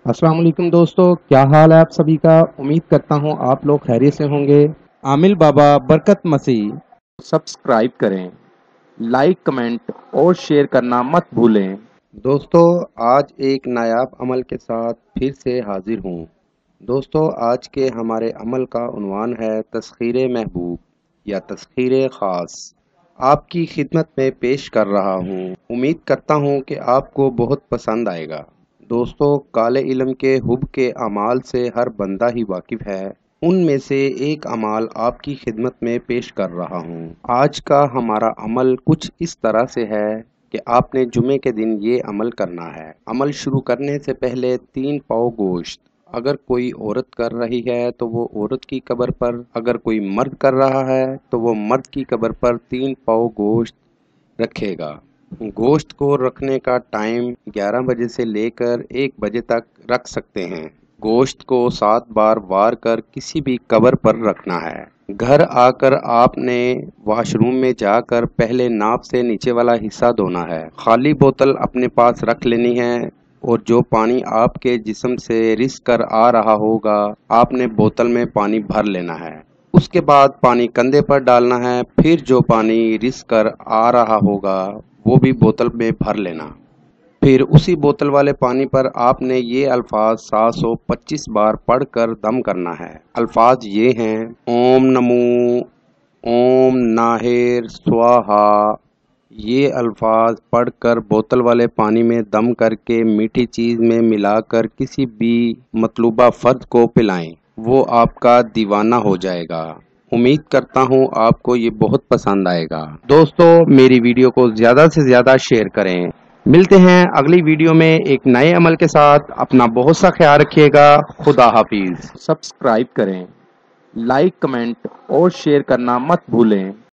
अस्सलाम वालेकुम दोस्तों, क्या हाल है आप सभी का। उम्मीद करता हूँ आप लोग खैरियत से होंगे। आमिल बाबा बरकत मसीह सब्सक्राइब करें, लाइक कमेंट और शेयर करना मत भूलें। दोस्तों, आज एक नायाब अमल के साथ फिर से हाजिर हूँ। दोस्तों, आज के हमारे अमल का उन्वान है तस्खीर महबूब या तस्खीर ख़ास। आपकी खिदमत में पेश कर रहा हूँ। उम्मीद करता हूँ कि आपको बहुत पसंद आएगा। दोस्तों, काले इल्म के हुब के अमाल से हर बंदा ही वाकिफ है। उनमें से एक अमाल आपकी खिदमत में पेश कर रहा हूँ। आज का हमारा अमल कुछ इस तरह से है कि आपने जुमे के दिन ये अमल करना है। अमल शुरू करने से पहले 3 पाव गोश्त, अगर कोई औरत कर रही है तो वो औरत की कब्र पर, अगर कोई मर्द कर रहा है तो वो मर्द की कब्र पर 3 पाव गोश्त रखेगा। गोश्त को रखने का टाइम 11 बजे से लेकर 1 बजे तक रख सकते हैं। गोश्त को 7 बार वार कर किसी भी कब्र पर रखना है। घर आकर आपने वॉशरूम में जाकर पहले नाप से नीचे वाला हिस्सा धोना है। खाली बोतल अपने पास रख लेनी है और जो पानी आपके जिस्म से रिस कर आ रहा होगा आपने बोतल में पानी भर लेना है। उसके बाद पानी कंधे पर डालना है, फिर जो पानी रिस कर आ रहा होगा वो भी बोतल में भर लेना। फिर उसी बोतल वाले पानी पर आपने ये अल्फाज 725 बार पढ़कर दम करना है। अल्फाज ये हैं: ओम नमो, ओम नाहिर स्वाहा। ये अल्फाज पढ़कर बोतल वाले पानी में दम करके मीठी चीज़ में मिलाकर किसी भी मतलूबा फ़र्द को पिलाएं। वो आपका दीवाना हो जाएगा। उम्मीद करता हूँ आपको ये बहुत पसंद आएगा। दोस्तों, मेरी वीडियो को ज़्यादा से ज़्यादा शेयर करें। मिलते हैं अगली वीडियो में एक नए अमल के साथ। अपना बहुत सा ख्याल रखिएगा। खुदा हाफिज। सब्सक्राइब करें, लाइक कमेंट और शेयर करना मत भूलें।